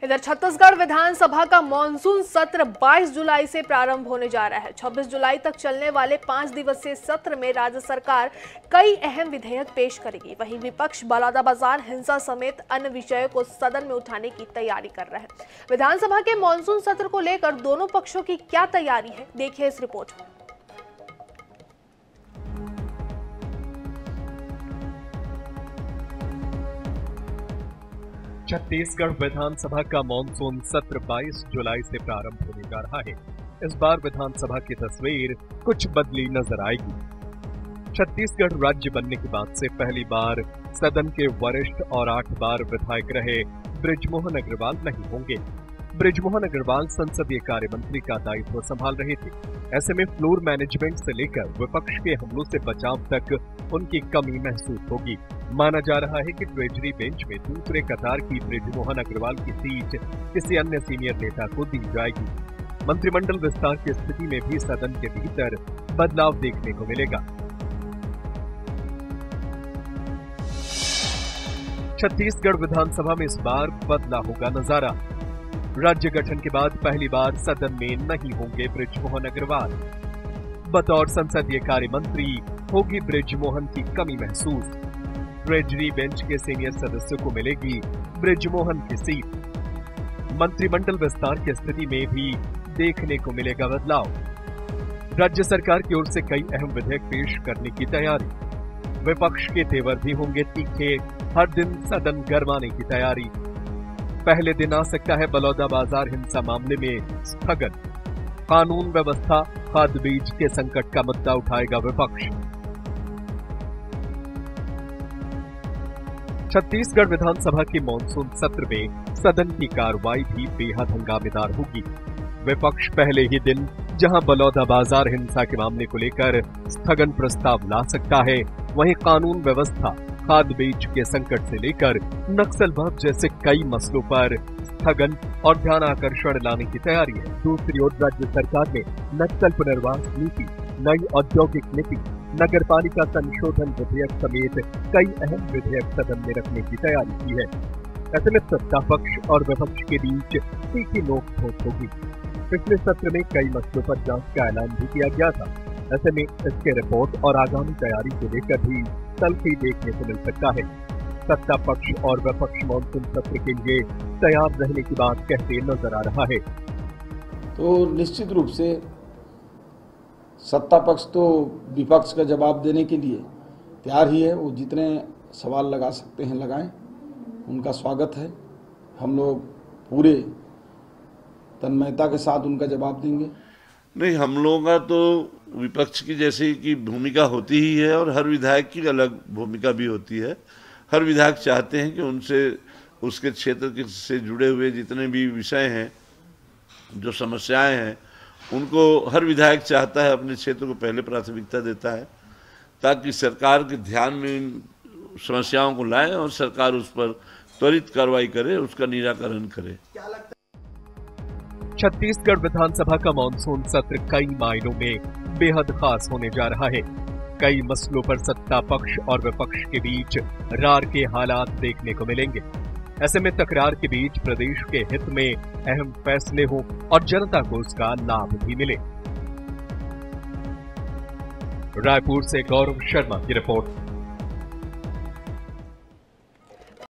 इधर छत्तीसगढ़ विधानसभा का मॉनसून सत्र 22 जुलाई से प्रारंभ होने जा रहा है। 26 जुलाई तक चलने वाले 5 दिवसीय सत्र में राज्य सरकार कई अहम विधेयक पेश करेगी। वहीं विपक्ष बलौदाबाजार हिंसा समेत अन्य विषयों को सदन में उठाने की तैयारी कर रहा है। विधानसभा के मॉनसून सत्र को लेकर दोनों पक्षों की क्या तैयारी है, देखिए इस रिपोर्ट में। छत्तीसगढ़ विधानसभा का मॉनसून सत्र 22 जुलाई से प्रारंभ होने जा रहा है। इस बार विधानसभा की तस्वीर कुछ बदली नजर आएगी। छत्तीसगढ़ राज्य बनने के बाद से पहली बार सदन के वरिष्ठ और 8 बार विधायक रहे बृजमोहन अग्रवाल नहीं होंगे। बृजमोहन अग्रवाल संसदीय कार्य मंत्री का दायित्व संभाल रहे थे। ऐसे में फ्लोर मैनेजमेंट से लेकर विपक्ष के हमलों से बचाव तक उनकी कमी महसूस होगी। माना जा रहा है कि ट्रेजरी बेंच में दूसरे कतार की बृजमोहन अग्रवाल की सीट किसी अन्य सीनियर नेता को दी जाएगी। मंत्रिमंडल विस्तार की स्थिति में भी सदन के भीतर बदलाव देखने को मिलेगा। छत्तीसगढ़ विधानसभा में इस बार बदला होगा नजारा। राज्य गठन के बाद पहली बार सदन में नहीं होंगे बृजमोहन अग्रवाल। बतौर संसदीय कार्य मंत्री होगी बृजमोहन की कमी महसूस। ट्रेजरी बेंच के सीनियर सदस्यों को मिलेगी बृजमोहन की सीट। मंत्रिमंडल विस्तार की स्थिति में भी देखने को मिलेगा बदलाव। राज्य सरकार की ओर से कई अहम विधेयक पेश करने की तैयारी। विपक्ष के तेवर भी होंगे तीखे, हर दिन सदन गरमाने की तैयारी। पहले दिन आ सकता है बलौदाबाजार हिंसा मामले में स्थगन। कानून व्यवस्था, खाद बीज के संकट का मुद्दा उठाएगा विपक्ष। छत्तीसगढ़ विधानसभा के मॉनसून सत्र में सदन की कार्रवाई भी बेहद हंगामेदार होगी। विपक्ष पहले ही दिन जहां बलौदाबाजार हिंसा के मामले को लेकर स्थगन प्रस्ताव ला सकता है, वहीं कानून व्यवस्था, खाद बीज के संकट से लेकर नक्सलवाद जैसे कई मसलों पर स्थगन और ध्यान आकर्षण लाने की तैयारी है। दूसरी ओर राज्य सरकार ने नक्सल पुनर्वास नीति, नई औद्योगिक नीति, नगरपालिका संशोधन विधेयक समेत कई अहम विधेयक सदन में रखने की तैयारी की है। ऐसे में सत्ता पक्ष और विपक्ष के बीच तीखी नोक-झोंक होगी। पिछले सत्र में कई मसलों पर जांच का ऐलान भी किया गया था। ऐसे में इसके रिपोर्ट और आगामी तैयारी को लेकर भी तल्खी देखने को मिल सकता है। सत्ता पक्ष और विपक्ष मॉनसून सत्र के लिए तैयार रहने की बात कहते नजर आ रहा है। तो निश्चित रूप से सत्ता पक्ष तो विपक्ष का जवाब देने के लिए तैयार ही है। वो जितने सवाल लगा सकते हैं लगाएं, उनका स्वागत है। हम लोग पूरे तन्मयता के साथ उनका जवाब देंगे। नहीं, हम लोगों का तो विपक्ष की जैसे कि भूमिका होती ही है और हर विधायक की अलग भूमिका भी होती है। हर विधायक चाहते हैं कि उनसे उसके क्षेत्र से जुड़े हुए जितने भी विषय हैं, जो समस्याएं हैं, उनको हर विधायक चाहता है अपने क्षेत्र को पहले प्राथमिकता देता है, ताकि सरकार के ध्यान में इन समस्याओं को लाए और सरकार उस पर त्वरित कार्रवाई करे, उसका निराकरण करे। छत्तीसगढ़ विधानसभा का मॉनसून सत्र कई मायनों में बेहद खास होने जा रहा है। कई मसलों पर सत्ता पक्ष और विपक्ष के बीच रार के हालात देखने को मिलेंगे। ऐसे में तकरार के बीच प्रदेश के हित में अहम फैसले हों और जनता को उसका लाभ भी मिले। रायपुर से गौरव शर्मा की रिपोर्ट।